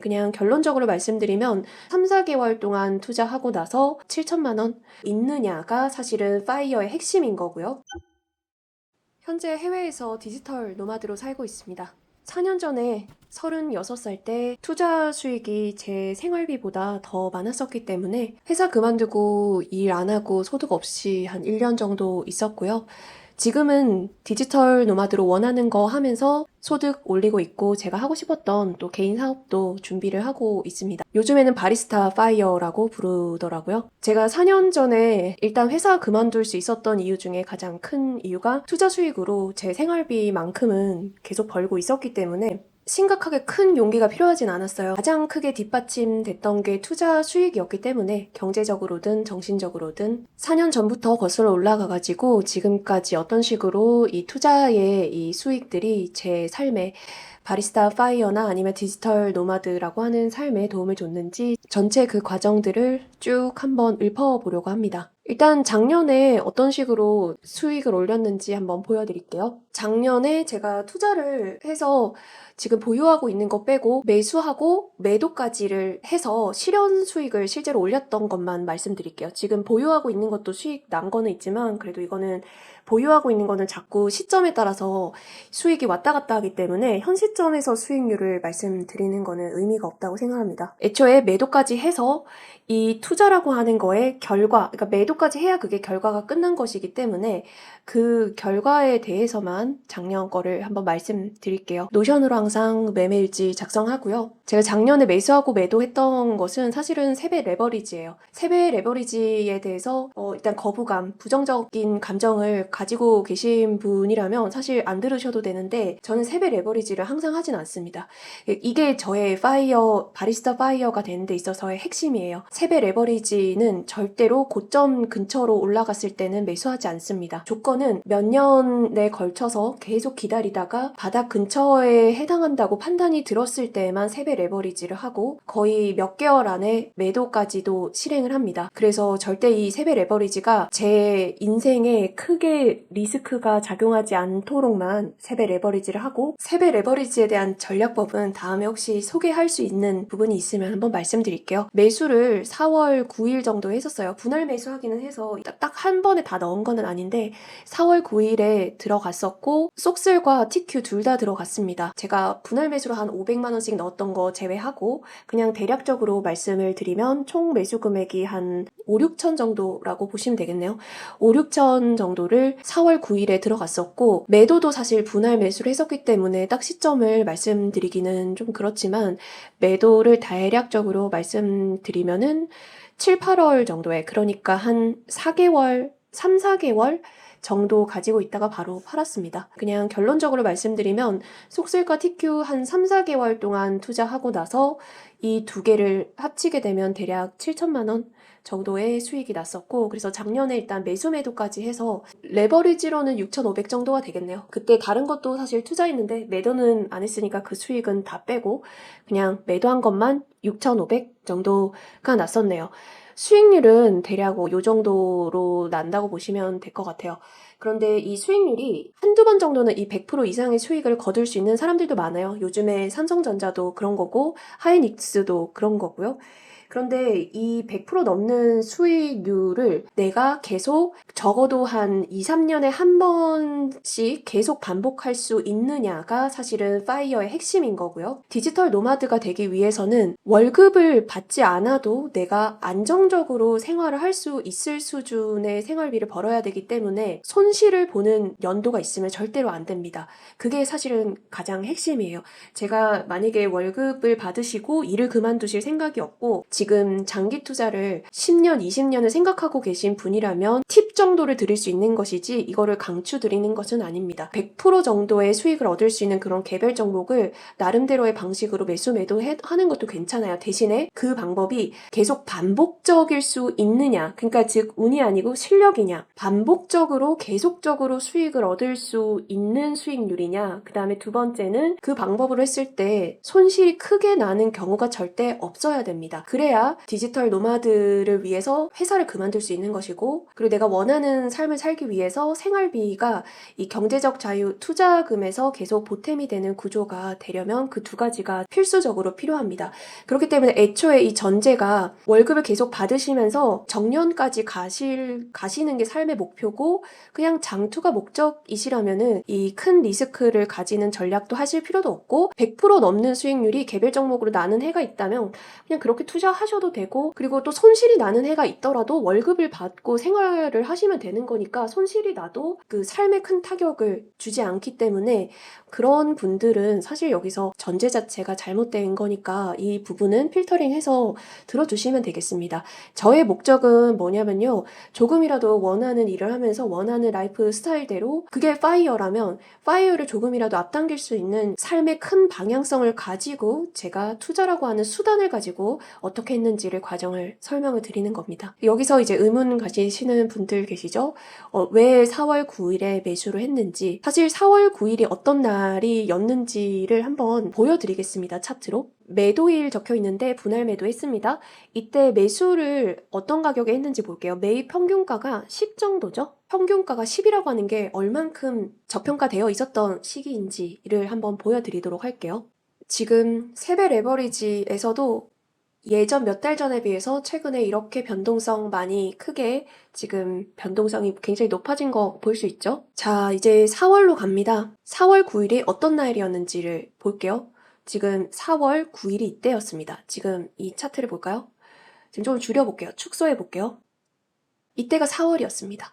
그냥 결론적으로 말씀드리면 3, 4개월 동안 투자하고 나서 7천만 원 있느냐가 사실은 파이어의 핵심인 거고요. 현재 해외에서 디지털 노마드로 살고 있습니다. 4년 전에 36살 때 투자 수익이 제 생활비보다 더 많았었기 때문에 회사 그만두고 일 안 하고 소득 없이 한 1년 정도 있었고요. 지금은 디지털 노마드로 원하는 거 하면서 소득 올리고 있고 제가 하고 싶었던 또 개인 사업도 준비를 하고 있습니다. 요즘에는 바리스타 파이어라고 부르더라고요. 제가 4년 전에 일단 회사 그만둘 수 있었던 이유 중에 가장 큰 이유가 투자 수익으로 제 생활비만큼은 계속 벌고 있었기 때문에 심각하게 큰 용기가 필요하진 않았어요. 가장 크게 뒷받침됐던 게 투자 수익이었기 때문에 경제적으로든 정신적으로든 4년 전부터 거슬러 올라가가지고 지금까지 어떤 식으로 이 투자의 이 수익들이 제 삶에 바리스타 파이어나 아니면 디지털 노마드라고 하는 삶에 도움을 줬는지 전체 그 과정들을 쭉 한번 읊어보려고 합니다. 일단 작년에 어떤 식으로 수익을 올렸는지 한번 보여드릴게요. 작년에 제가 투자를 해서 지금 보유하고 있는 거 빼고 매수하고 매도까지를 해서 실현 수익을 실제로 올렸던 것만 말씀드릴게요. 지금 보유하고 있는 것도 수익 난 거는 있지만 그래도 이거는 보유하고 있는 거는 자꾸 시점에 따라서 수익이 왔다 갔다 하기 때문에 현 시점에서 수익률을 말씀드리는 거는 의미가 없다고 생각합니다. 애초에 매도까지 해서 이 투자라고 하는 거의 결과, 그러니까 매도까지 해야 그게 결과가 끝난 것이기 때문에 그 결과에 대해서만 작년 거를 한번 말씀드릴게요. 노션으로 항상 매매일지 작성하고요. 제가 작년에 매수하고 매도했던 것은 사실은 세배 레버리지예요. 세배 레버리지에 대해서 일단 거부감, 부정적인 감정을 가지고 계신 분이라면 사실 안 들으셔도 되는데 저는 세배 레버리지를 항상 하진 않습니다. 이게 저의 바리스타 파이어가 되는 데 있어서의 핵심이에요. 세배 레버리지는 절대로 고점 근처로 올라갔을 때는 매수하지 않습니다. 조건은 몇 년에 걸쳐서 계속 기다리다가 바닥 근처에 해당한다고 판단이 들었을 때에만 세배 레버리지를 하고 거의 몇 개월 안에 매도까지도 실행을 합니다. 그래서 절대 이 세배 레버리지가 제 인생에 크게 리스크가 작용하지 않도록만 세배 레버리지를 하고 세배 레버리지에 대한 전략법은 다음에 혹시 소개할 수 있는 부분이 있으면 한번 말씀드릴게요. 매수를 4월 9일 정도 했었어요. 분할 매수하기는 해서 딱 한 번에 다 넣은 거는 아닌데 4월 9일에 들어갔었고 속슬과 TQ 둘 다 들어갔습니다. 제가 분할 매수로 한 500만 원씩 넣었던 거 제외하고 그냥 대략적으로 말씀을 드리면 총 매수 금액이 한 5, 6천 정도라고 보시면 되겠네요. 5, 6천 정도를 4월 9일에 들어갔었고 매도도 사실 분할 매수를 했었기 때문에 딱 시점을 말씀드리기는 좀 그렇지만 매도를 대략적으로 말씀드리면은 7, 8월 정도에 그러니까 한 4개월, 3, 4개월 정도 가지고 있다가 바로 팔았습니다. 그냥 결론적으로 말씀드리면 속슬과 TQ 한 3, 4개월 동안 투자하고 나서 이 두 개를 합치게 되면 대략 7천만 원 정도의 수익이 났었고 그래서 작년에 일단 매수 매도까지 해서 레버리지로는 6,500 정도가 되겠네요. 그때 다른 것도 사실 투자했는데 매도는 안 했으니까 그 수익은 다 빼고 그냥 매도한 것만 6,500 정도가 났었네요. 수익률은 대략 요 정도로 난다고 보시면 될 것 같아요. 그런데 이 수익률이 한두 번 정도는 이 100% 이상의 수익을 거둘 수 있는 사람들도 많아요. 요즘에 삼성전자도 그런 거고 하이닉스도 그런 거고요. 그런데 이 100% 넘는 수익률을 내가 계속 적어도 한 2, 3년에 한 번씩 계속 반복할 수 있느냐가 사실은 파이어의 핵심인 거고요. 디지털 노마드가 되기 위해서는 월급을 받지 않아도 내가 안정적으로 생활을 할 수 있을 수준의 생활비를 벌어야 되기 때문에 손실을 보는 연도가 있으면 절대로 안 됩니다. 그게 사실은 가장 핵심이에요. 제가 만약에 월급을 받으시고 일을 그만두실 생각이 없고 지금 장기 투자를 10년, 20년을 생각하고 계신 분이라면 팁 정도를 드릴 수 있는 것이지 이거를 강추 드리는 것은 아닙니다. 100% 정도의 수익을 얻을 수 있는 그런 개별 종목을 나름대로의 방식으로 매수 매도하는 것도 괜찮아요. 대신에 그 방법이 계속 반복적일 수 있느냐, 그러니까 즉 운이 아니고 실력이냐, 반복적으로 계속적으로 수익을 얻을 수 있는 수익률이냐, 그 다음에 두 번째는 그 방법으로 했을 때 손실이 크게 나는 경우가 절대 없어야 됩니다. 그래야 디지털 노마드를 위해서 회사를 그만둘 수 있는 것이고 그리고 내가 원하는 원하는 삶을 살기 위해서 생활비가 이 경제적 자유 투자금에서 계속 보탬이 되는 구조가 되려면 그 두 가지가 필수적으로 필요합니다. 그렇기 때문에 애초에 이 전제가 월급을 계속 받으시면서 정년까지 가시는 게 삶의 목표고 그냥 장투가 목적이시라면은 이 큰 리스크를 가지는 전략도 하실 필요도 없고 100% 넘는 수익률이 개별 종목으로 나는 해가 있다면 그냥 그렇게 투자하셔도 되고, 그리고 또 손실이 나는 해가 있더라도 월급을 받고 생활을 하시면 되는 거니까 손실이 나도 그 삶에 큰 타격을 주지 않기 때문에 그런 분들은 사실 여기서 전제 자체가 잘못된 거니까 이 부분은 필터링해서 들어주시면 되겠습니다. 저의 목적은 뭐냐면요, 조금이라도 원하는 일을 하면서 원하는 라이프 스타일대로, 그게 파이어라면 파이어를 조금이라도 앞당길 수 있는 삶의 큰 방향성을 가지고 제가 투자라고 하는 수단을 가지고 어떻게 했는지를 과정을 설명을 드리는 겁니다. 여기서 이제 의문 가지시는 분들 계시죠? 왜 4월 9일에 매수를 했는지, 사실 4월 9일이 어떤 날이었는지를 한번 보여드리겠습니다. 차트로. 매도일 적혀 있는데 분할 매도했습니다. 이때 매수를 어떤 가격에 했는지 볼게요. 매입 평균가가 10 정도죠? 평균가가 10이라고 하는 게 얼만큼 저평가되어 있었던 시기인지를 한번 보여드리도록 할게요. 지금 세배 레버리지에서도 예전 몇 달 전에 비해서 최근에 이렇게 변동성 많이 크게 지금 변동성이 굉장히 높아진 거 볼 수 있죠? 자, 이제 4월로 갑니다. 4월 9일이 어떤 날이었는지를 볼게요. 지금 4월 9일이 이때였습니다. 지금 이 차트를 볼까요? 지금 좀 줄여볼게요. 축소해볼게요. 이때가 4월이었습니다.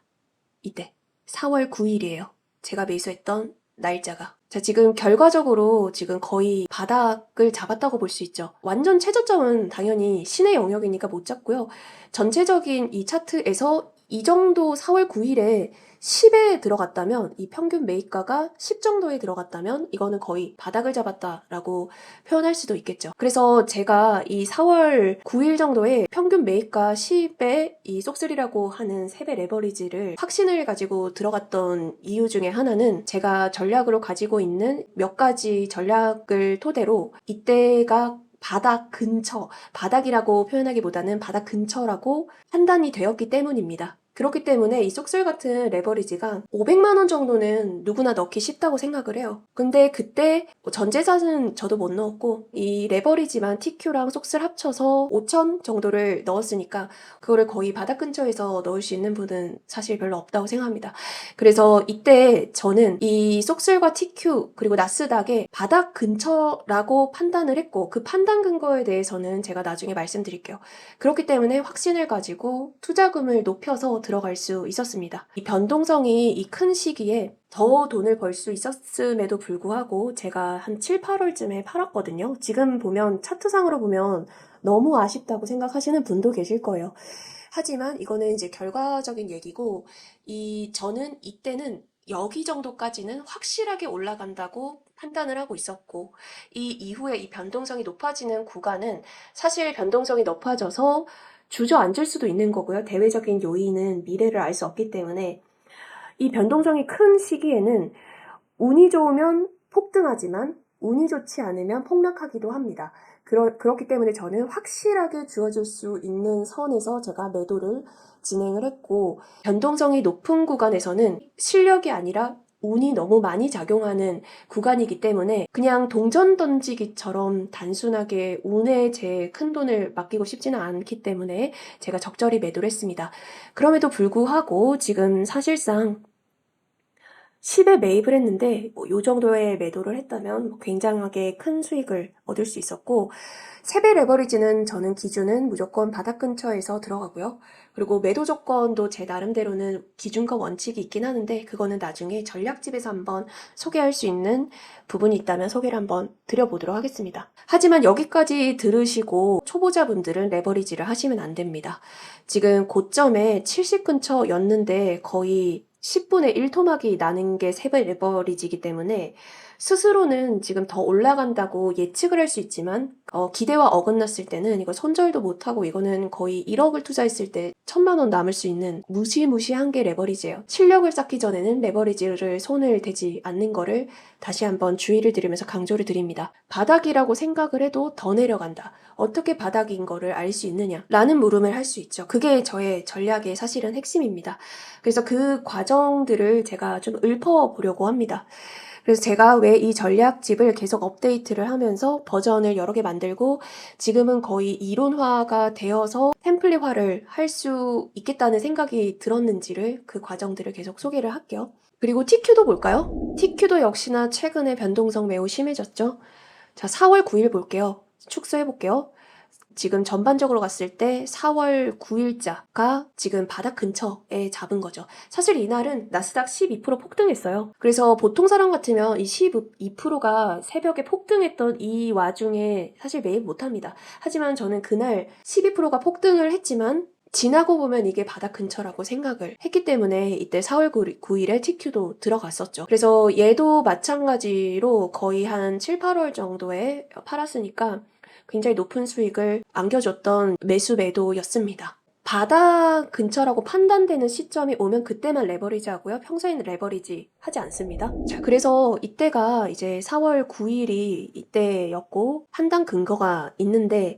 이때 4월 9일이에요. 제가 매수했던 날짜가. 자, 지금 결과적으로 지금 거의 바닥을 잡았다고 볼 수 있죠. 완전 최저점은 당연히 신의 영역이니까 못 잡고요. 전체적인 이 차트에서 이 정도 4월 9일에 10에 들어갔다면, 이 평균 매입가가 10 정도에 들어갔다면 이거는 거의 바닥을 잡았다라고 표현할 수도 있겠죠. 그래서 제가 이 4월 9일 정도에 평균 매입가 10에 이 쏙3라고 하는 세배 레버리지를 확신을 가지고 들어갔던 이유 중에 하나는 제가 전략으로 가지고 있는 몇 가지 전략을 토대로 이때가 바닥 근처, 바닥이라고 표현하기보다는 바닥 근처라고 판단이 되었기 때문입니다. 그렇기 때문에 이 쏙슬 같은 레버리지가 500만 원 정도는 누구나 넣기 쉽다고 생각을 해요. 근데 그때 전 재산은 저도 못 넣었고 이 레버리지만 TQ랑 쏙슬 합쳐서 5천 정도를 넣었으니까 그거를 거의 바닥 근처에서 넣을 수 있는 분은 사실 별로 없다고 생각합니다. 그래서 이때 저는 이 쏙슬과 TQ 그리고 나스닥의 바닥 근처라고 판단을 했고, 그 판단 근거에 대해서는 제가 나중에 말씀드릴게요. 그렇기 때문에 확신을 가지고 투자금을 높여서 들어갈 수 있었습니다. 이 변동성이 이 큰 시기에 더 돈을 벌 수 있었음에도 불구하고 제가 한 7, 8월쯤에 팔았거든요. 지금 보면 차트상으로 보면 너무 아쉽다고 생각하시는 분도 계실 거예요. 하지만 이거는 이제 결과적인 얘기고, 저는 이때는 여기 정도까지는 확실하게 올라간다고 판단을 하고 있었고, 이 이후에 이 변동성이 높아지는 구간은 사실 변동성이 높아져서 주저앉을 수도 있는 거고요. 대외적인 요인은 미래를 알 수 없기 때문에 이 변동성이 큰 시기에는 운이 좋으면 폭등하지만 운이 좋지 않으면 폭락하기도 합니다. 그렇기 때문에 저는 확실하게 주어질 수 있는 선에서 제가 매도를 진행을 했고, 변동성이 높은 구간에서는 실력이 아니라 운이 너무 많이 작용하는 구간이기 때문에 그냥 동전 던지기처럼 단순하게 운에 제 큰돈을 맡기고 싶지는 않기 때문에 제가 적절히 매도를 했습니다. 그럼에도 불구하고 지금 사실상 10에 매입을 했는데 이 정도의 매도를 했다면 굉장하게 큰 수익을 얻을 수 있었고, 세배 레버리지는 저는 기준은 무조건 바닥 근처에서 들어가고요. 그리고 매도 조건도 제 나름대로는 기준과 원칙이 있긴 하는데 그거는 나중에 전략집에서 한번 소개할 수 있는 부분이 있다면 소개를 한번 드려보도록 하겠습니다. 하지만 여기까지 들으시고 초보자분들은 레버리지를 하시면 안 됩니다. 지금 고점에 70 근처였는데 거의 10분의 1 토막이 나는 게 세배 레버리지이기 때문에 스스로는 지금 더 올라간다고 예측을 할 수 있지만 기대와 어긋났을 때는 이거 손절도 못하고 이거는 거의 1억을 투자했을 때 1,000만 원 남을 수 있는 무시무시한 게 레버리지예요. 실력을 쌓기 전에는 레버리지를 손을 대지 않는 거를 다시 한번 주의를 드리면서 강조를 드립니다. 바닥이라고 생각을 해도 더 내려간다. 어떻게 바닥인 거를 알 수 있느냐? 라는 물음을 할 수 있죠. 그게 저의 전략의 사실은 핵심입니다. 그래서 그 과정들을 제가 좀 읊어보려고 합니다. 그래서 제가 왜 이 전략집을 계속 업데이트를 하면서 버전을 여러 개 만들고 지금은 거의 이론화가 되어서 템플릿화를 할 수 있겠다는 생각이 들었는지를 그 과정들을 계속 소개를 할게요. 그리고 TQ도 볼까요? TQ도 역시나 최근에 변동성 매우 심해졌죠. 자, 4월 9일 볼게요. 축소해볼게요. 지금 전반적으로 갔을 때 4월 9일자가 지금 바닥 근처에 잡은 거죠. 사실 이날은 나스닥 12% 폭등했어요. 그래서 보통 사람 같으면 이 12%가 새벽에 폭등했던 이 와중에 사실 매입 못합니다. 하지만 저는 그날 12%가 폭등을 했지만 지나고 보면 이게 바닥 근처라고 생각을 했기 때문에 이때 4월 9일에 TQ도 들어갔었죠. 그래서 얘도 마찬가지로 거의 한 7, 8월 정도에 팔았으니까 굉장히 높은 수익을 안겨줬던 매수 매도였습니다. 바닥 근처라고 판단되는 시점이 오면 그때만 레버리지 하고요. 평소에는 레버리지 하지 않습니다. 자, 그래서 이때가 이제 4월 9일이 이때였고 판단 근거가 있는데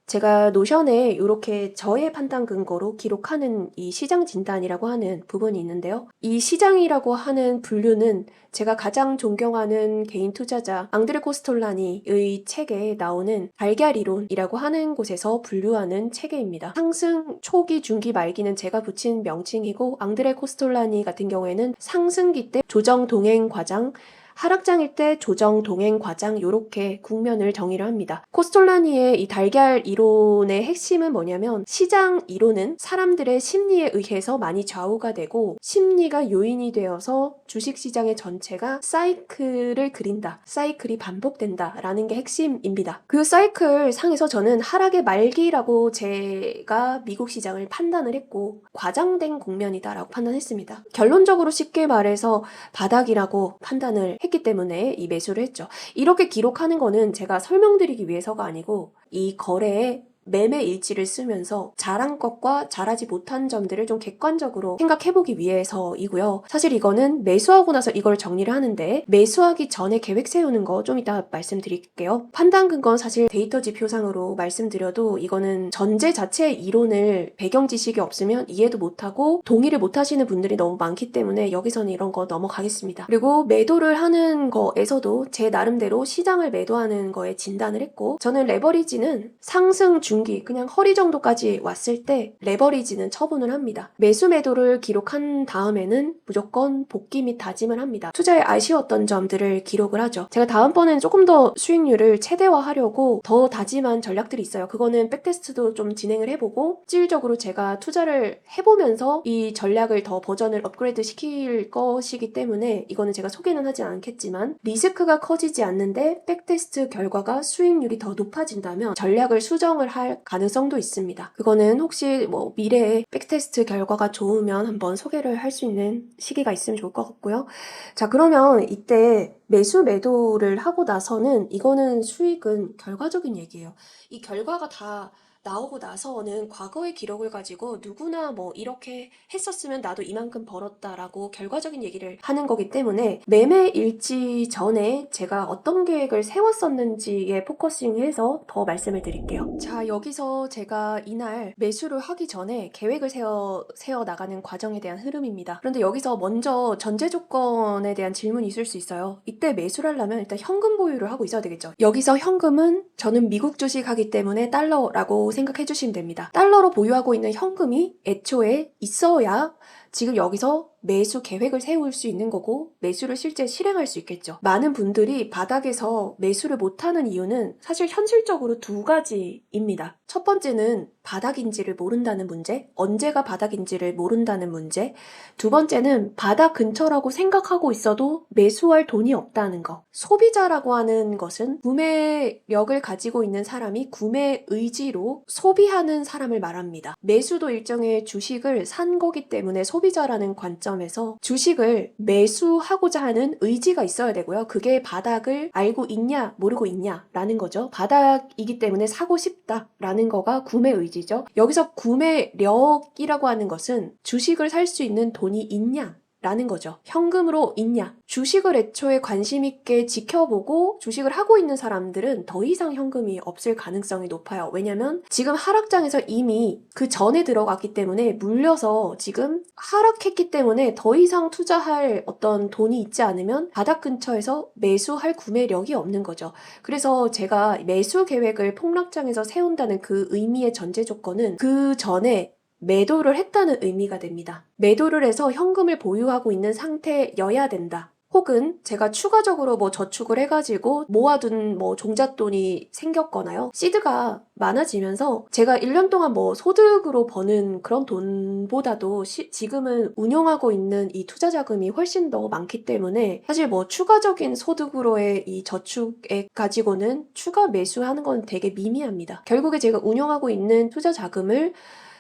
제가 노션에 이렇게 저의 판단 근거로 기록하는 이 시장 진단이라고 하는 부분이 있는데요. 이 시장이라고 하는 분류는 제가 가장 존경하는 개인 투자자 앙드레 코스톨라니의 책에 나오는 달걀 이론이라고 하는 곳에서 분류하는 체계입니다. 상승 초기, 중기, 말기는 제가 붙인 명칭이고 앙드레 코스톨라니 같은 경우에는 상승기 때 조정 동행 과장, 하락장일 때 조정 동행 과장 요렇게 국면을 정의를 합니다. 코스톨라니의 이 달걀 이론의 핵심은 뭐냐면 시장 이론은 사람들의 심리에 의해서 많이 좌우가 되고 심리가 요인이 되어서 주식시장의 전체가 사이클을 그린다. 사이클이 반복된다 라는 게 핵심입니다. 그 사이클 상에서 저는 하락의 말기라고 제가 미국 시장을 판단을 했고 과장된 국면이다 라고 판단했습니다. 결론적으로 쉽게 말해서 바닥이라고 판단을 했기 때문에 이 매수를 했죠. 이렇게 기록하는 거는 제가 설명드리기 위해서가 아니고 이 거래에 매매 일지를 쓰면서 잘한 것과 잘하지 못한 점들을 좀 객관적으로 생각해보기 위해서이고요. 사실 이거는 매수하고 나서 이걸 정리를 하는데 매수하기 전에 계획 세우는 거 좀 이따 말씀드릴게요. 판단 근거는 사실 데이터 지표상으로 말씀드려도 이거는 전제 자체의 이론을 배경 지식이 없으면 이해도 못하고 동의를 못하시는 분들이 너무 많기 때문에 여기서는 이런 거 넘어가겠습니다. 그리고 매도를 하는 거에서도 제 나름대로 시장을 매도하는 거에 진단을 했고 저는 레버리지는 상승 중기 그냥 허리 정도까지 왔을 때 레버리지는 처분을 합니다. 매수 매도를 기록한 다음에는 무조건 복귀 및 다짐을 합니다. 투자에 아쉬웠던 점들을 기록을 하죠. 제가 다음번에는 조금 더 수익률을 최대화하려고 더 다짐한 전략들이 있어요. 그거는 백테스트도 좀 진행을 해보고 실질적으로 제가 투자를 해보면서 이 전략을 더 버전을 업그레이드 시킬 것이기 때문에 이거는 제가 소개는 하지 않겠지만 리스크가 커지지 않는데 백테스트 결과가 수익률이 더 높아진다면 전략을 수정을 할 가능성도 있습니다. 그거는 혹시 뭐 미래에 백테스트 결과가 좋으면 한번 소개를 할 수 있는 시기가 있으면 좋을 것 같고요. 자, 그러면 이때 매수 매도를 하고 나서는 이거는 수익은 결과적인 얘기예요. 이 결과가 다 나오고 나서는 과거의 기록을 가지고 누구나 뭐 이렇게 했었으면 나도 이만큼 벌었다라고 결과적인 얘기를 하는 거기 때문에 매매 일지 전에 제가 어떤 계획을 세웠었는지에 포커싱해서 더 말씀을 드릴게요. 자, 여기서 제가 이날 매수를 하기 전에 계획을 세워 나가는 과정에 대한 흐름입니다. 그런데 여기서 먼저 전제 조건에 대한 질문이 있을 수 있어요. 이때 매수를 하려면 일단 현금 보유를 하고 있어야 되겠죠. 여기서 현금은 저는 미국 주식 하기 때문에 달러라고 생각해 주시면 됩니다. 달러로 보유하고 있는 현금이 애초에 있어야 지금 여기서 매수 계획을 세울 수 있는 거고 매수를 실제 실행할 수 있겠죠. 많은 분들이 바닥에서 매수를 못하는 이유는 사실 현실적으로 두 가지입니다. 첫 번째는 바닥인지를 모른다는 문제, 언제가 바닥인지를 모른다는 문제. 두 번째는 바닥 근처라고 생각하고 있어도 매수할 돈이 없다는 거. 소비자라고 하는 것은 구매력을 가지고 있는 사람이 구매 의지로 소비하는 사람을 말합니다. 매수도 일정의 주식을 산 거기 때문에 소비자라는 관점에서 주식을 매수하고자 하는 의지가 있어야 되고요. 그게 바닥을 알고 있냐 모르고 있냐라는 거죠. 바닥이기 때문에 사고 싶다라는 거가 구매 의지죠. 여기서 구매력이라고 하는 것은 주식을 살 수 있는 돈이 있냐 라는 거죠. 현금으로 있냐. 주식을 애초에 관심 있게 지켜보고 주식을 하고 있는 사람들은 더 이상 현금이 없을 가능성이 높아요. 왜냐면 지금 하락장에서 이미 그 전에 들어갔기 때문에 물려서 지금 하락했기 때문에 더 이상 투자할 어떤 돈이 있지 않으면 바닥 근처에서 매수할 구매력이 없는 거죠. 그래서 제가 매수 계획을 폭락장에서 세운다는 그 의미의 전제 조건은 그 전에 매도를 했다는 의미가 됩니다. 매도를 해서 현금을 보유하고 있는 상태여야 된다. 혹은 제가 추가적으로 저축을 해가지고 모아둔 종잣돈이 생겼거나요. 시드가 많아지면서 제가 1년 동안 소득으로 버는 그런 돈보다도 지금은 운용하고 있는 이 투자 자금이 훨씬 더 많기 때문에 사실 추가적인 소득으로의 이 저축액 가지고는 추가 매수하는 건 되게 미미합니다. 결국에 제가 운용하고 있는 투자 자금을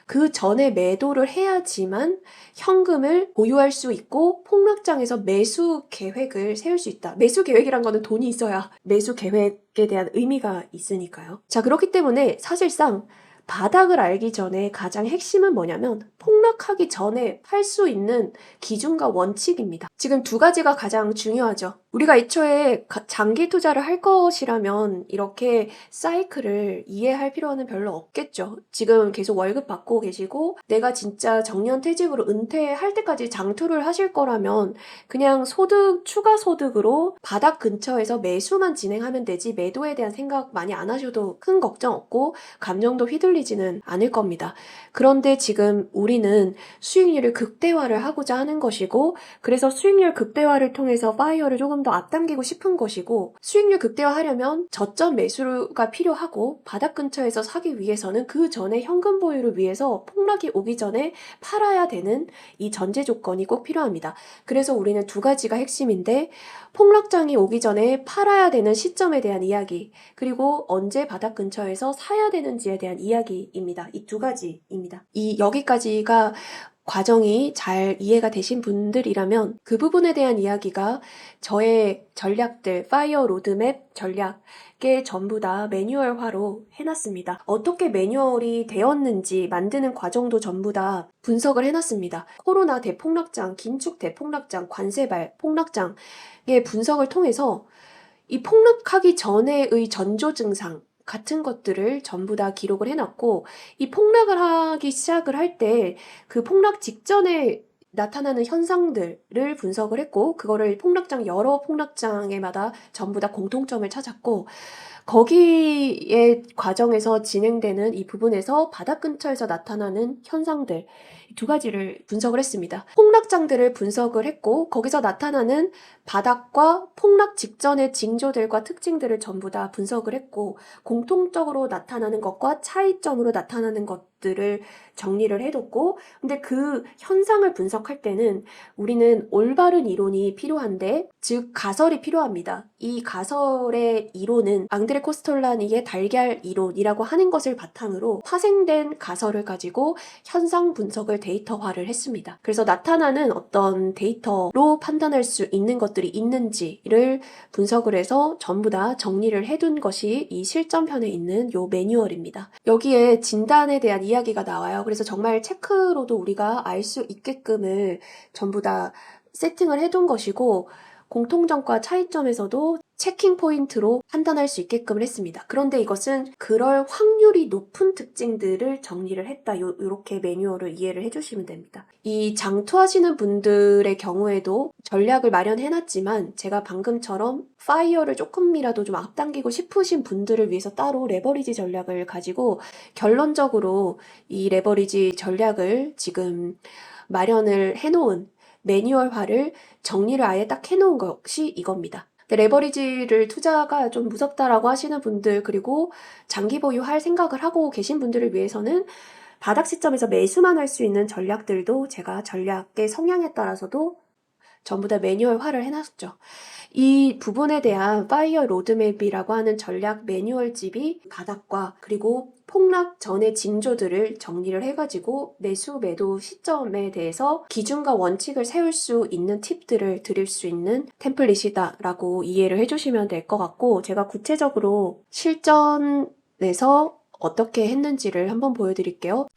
그 전에 매도를 해야지만 현금을 보유할 수 있고 폭락장에서 매수 계획을 세울 수 있다. 매수 계획이란 거는 돈이 있어야 매수 계획에 대한 의미가 있으니까요. 자, 그렇기 때문에 사실상 바닥을 알기 전에 가장 핵심은 뭐냐면 폭락하기 전에 팔 수 있는 기준과 원칙입니다. 지금 두 가지가 가장 중요하죠. 우리가 애초에 장기 투자를 할 것이라면 이렇게 사이클을 이해할 필요는 별로 없겠죠. 지금 계속 월급 받고 계시고 내가 진짜 정년퇴직으로 은퇴할 때까지 장투를 하실 거라면 그냥 추가 소득으로 바닥 근처에서 매수만 진행하면 되지 매도에 대한 생각 많이 안 하셔도 큰 걱정 없고 감정도 휘둘리지는 않을 겁니다. 그런데 지금 우리는 수익률을 극대화를 하고자 하는 것이고 그래서 수익률 극대화를 통해서 파이어를 조금 더 앞당기고 싶은 것이고 수익률 극대화하려면 저점 매수가 필요하고 바닥 근처에서 사기 위해서는 그 전에 현금 보유를 위해서 폭락이 오기 전에 팔아야 되는 이 전제 조건이 꼭 필요합니다. 그래서 우리는 두 가지가 핵심인데 폭락장이 오기 전에 팔아야 되는 시점에 대한 이야기 그리고 언제 바닥 근처에서 사야 되는지에 대한 이야기입니다. 이 두 가지입니다. 여기까지가 과정이 잘 이해가 되신 분들이라면 그 부분에 대한 이야기가 저의 전략들, 파이어 로드맵 전략에 전부 다 매뉴얼화로 해놨습니다. 어떻게 매뉴얼이 되었는지 만드는 과정도 전부 다 분석을 해놨습니다. 코로나 대폭락장, 긴축 대폭락장, 관세발 폭락장의 분석을 통해서 이 폭락하기 전에의 전조 증상 같은 것들을 전부 다 기록을 해놨고 이 폭락을 하기 시작을 할 때 그 폭락 직전에 나타나는 현상들을 분석을 했고 그거를 여러 폭락장에마다 전부 다 공통점을 찾았고 거기에 과정에서 진행되는 이 부분에서 바닥 근처에서 나타나는 현상들 두 가지를 분석을 했습니다. 폭락장들을 분석을 했고 거기서 나타나는 바닥과 폭락 직전의 징조들과 특징들을 전부 다 분석을 했고 공통적으로 나타나는 것과 차이점으로 나타나는 것들을 정리를 해뒀고 근데 그 현상을 분석할 때는 우리는 올바른 이론이 필요한데 즉 가설이 필요합니다. 이 가설의 이론은 앙드레 코스톨라니의 달걀 이론이라고 하는 것을 바탕으로 파생된 가설을 가지고 현상 분석을 데이터화를 했습니다. 그래서 나타나는 어떤 데이터로 판단할 수 있는 것들이 있는지를 분석을 해서 전부 다 정리를 해둔 것이 이 실전편에 있는 요 매뉴얼입니다. 여기에 진단에 대한 이야기가 나와요. 그래서 정말 체크로도 우리가 알 수 있게끔을 전부 다 세팅을 해둔 것이고 공통점과 차이점에서도 체킹 포인트로 판단할 수 있게끔 했습니다. 그런데 이것은 그럴 확률이 높은 특징들을 정리를 했다. 이렇게 매뉴얼을 이해를 해주시면 됩니다. 이 장투하시는 분들의 경우에도 전략을 마련해놨지만 제가 방금처럼 파이어를 조금이라도 좀 앞당기고 싶으신 분들을 위해서 따로 레버리지 전략을 가지고 결론적으로 이 레버리지 전략을 지금 마련을 해놓은 매뉴얼화를 정리를 아예 딱 해놓은 것이 이겁니다. 레버리지를 투자가 좀 무섭다라고 하시는 분들 그리고 장기 보유할 생각을 하고 계신 분들을 위해서는 바닥 시점에서 매수만 할 수 있는 전략들도 제가 전략의 성향에 따라서도 전부 다 매뉴얼화를 해놨죠. 이 부분에 대한 파이어 로드맵이라고 하는 전략 매뉴얼집이 바닥과 그리고 폭락 전의 징조들을 정리를 해가지고 매수 매도 시점에 대해서 기준과 원칙을 세울 수 있는 팁들을 드릴 수 있는 템플릿이다라고 이해를 해주시면 될 것 같고, 제가 구체적으로 실전에서 어떻게 했는지를 한번 보여드릴게요.